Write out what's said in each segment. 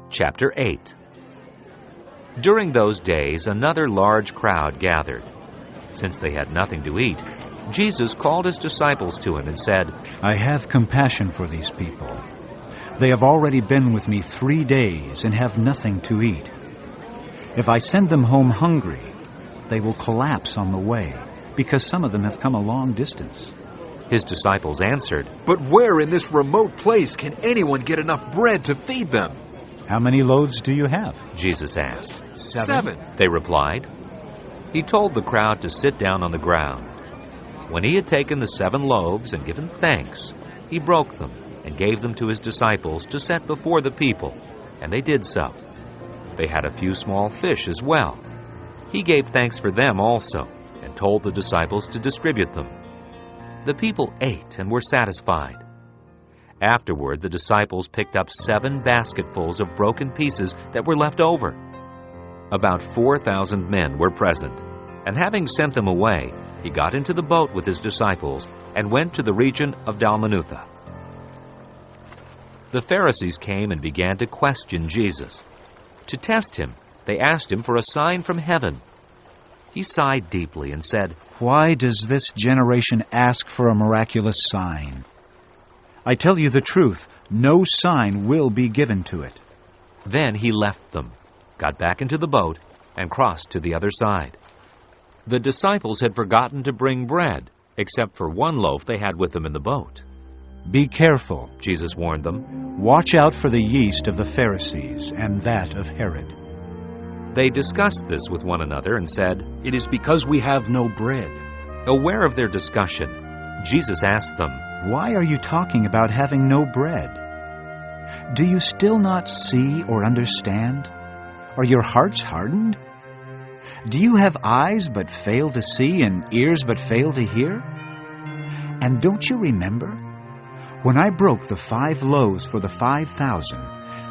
Chapter 8. During those days another large crowd gathered. Since they had nothing to eat, Jesus called his disciples to him and said, I have compassion for these people. They have already been with me 3 days and have nothing to eat. If I send them home hungry, they will collapse on the way, because some of them have come a long distance. His disciples answered, But where in this remote place can anyone get enough bread to feed them? How many loaves do you have? Jesus asked. 7. They replied. He told the crowd to sit down on the ground. When he had taken the 7 loaves and given thanks, he broke them and gave them to his disciples to set before the people, and they did so. They had a few small fish as well. He gave thanks for them also, and told the disciples to distribute them. The people ate and were satisfied. Afterward, the disciples picked up 7 basketfuls of broken pieces that were left over. About 4,000 men were present, and having sent them away, he got into the boat with his disciples and went to the region of Dalmanutha. The Pharisees came and began to question Jesus. To test him, they asked him for a sign from heaven. He sighed deeply and said, Why does this generation ask for a miraculous sign? I tell you the truth, no sign will be given to it. Then he left them, got back into the boat, and crossed to the other side. The disciples had forgotten to bring bread, except for 1 loaf they had with them in the boat. Be careful, Jesus warned them. Watch out for the yeast of the Pharisees and that of Herod. They discussed this with one another and said, It is because we have no bread. Aware of their discussion, Jesus asked them, Why are you talking about having no bread? Do you still not see or understand? Are your hearts hardened? Do you have eyes but fail to see and ears but fail to hear? And don't you remember? When I broke the 5 loaves for the 5,000,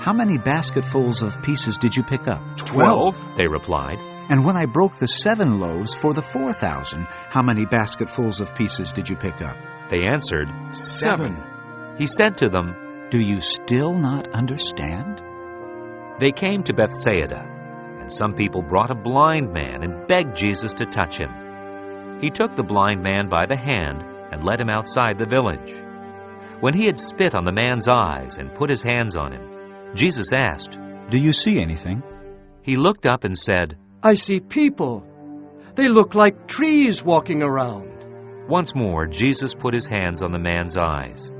how many basketfuls of pieces did you pick up? 12, they replied. And when I broke the 7 loaves for the 4,000, how many basketfuls of pieces did you pick up? They answered, 7. He said to them, Do you still not understand? They came to Bethsaida, and some people brought a blind man and begged Jesus to touch him. He took the blind man by the hand and led him outside the village. When he had spit on the man's eyes and put his hands on him, Jesus asked, Do you see anything? He looked up and said, I see people. They look like trees walking around. Once more, Jesus put his hands on the man's eyes.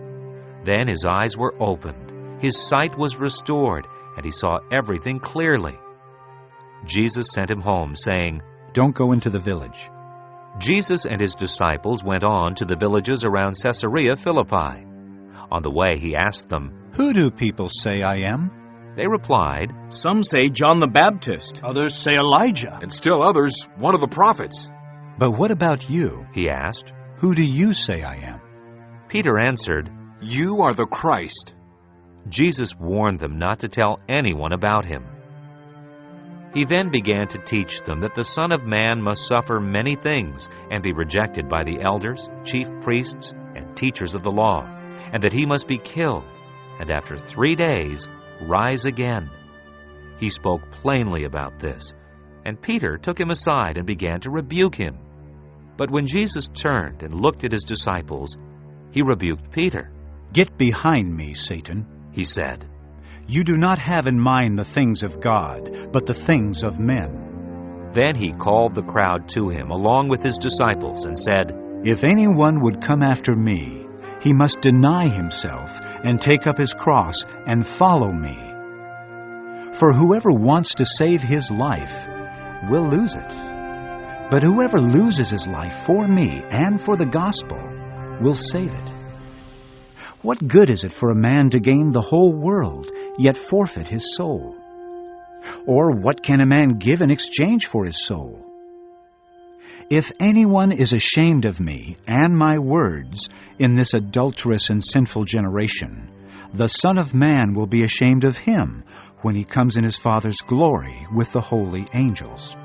Then his eyes were opened, his sight was restored, and he saw everything clearly. Jesus sent him home, saying, Don't go into the village. Jesus and his disciples went on to the villages around Caesarea Philippi. On the way, he asked them, Who do people say I am? They replied, Some say John the Baptist. Others say Elijah. And still others, one of the prophets. But what about you? He asked. Who do you say I am? Peter answered, You are the Christ. Jesus warned them not to tell anyone about him. He then began to teach them that the Son of Man must suffer many things and be rejected by the elders, chief priests, and teachers of the law, and that he must be killed, and after 3 days rise again. He spoke plainly about this, and Peter took him aside and began to rebuke him. But when Jesus turned and looked at his disciples, he rebuked Peter. Get behind me, Satan, he said. You do not have in mind the things of God, but the things of men. Then he called the crowd to him along with his disciples and said, If anyone would come after me, he must deny himself and take up his cross and follow me. For whoever wants to save his life will lose it. But whoever loses his life for me and for the gospel will save it. What good is it for a man to gain the whole world, yet forfeit his soul? Or what can a man give in exchange for his soul? If anyone is ashamed of me and my words in this adulterous and sinful generation, the Son of Man will be ashamed of him when he comes in his Father's glory with the holy angels.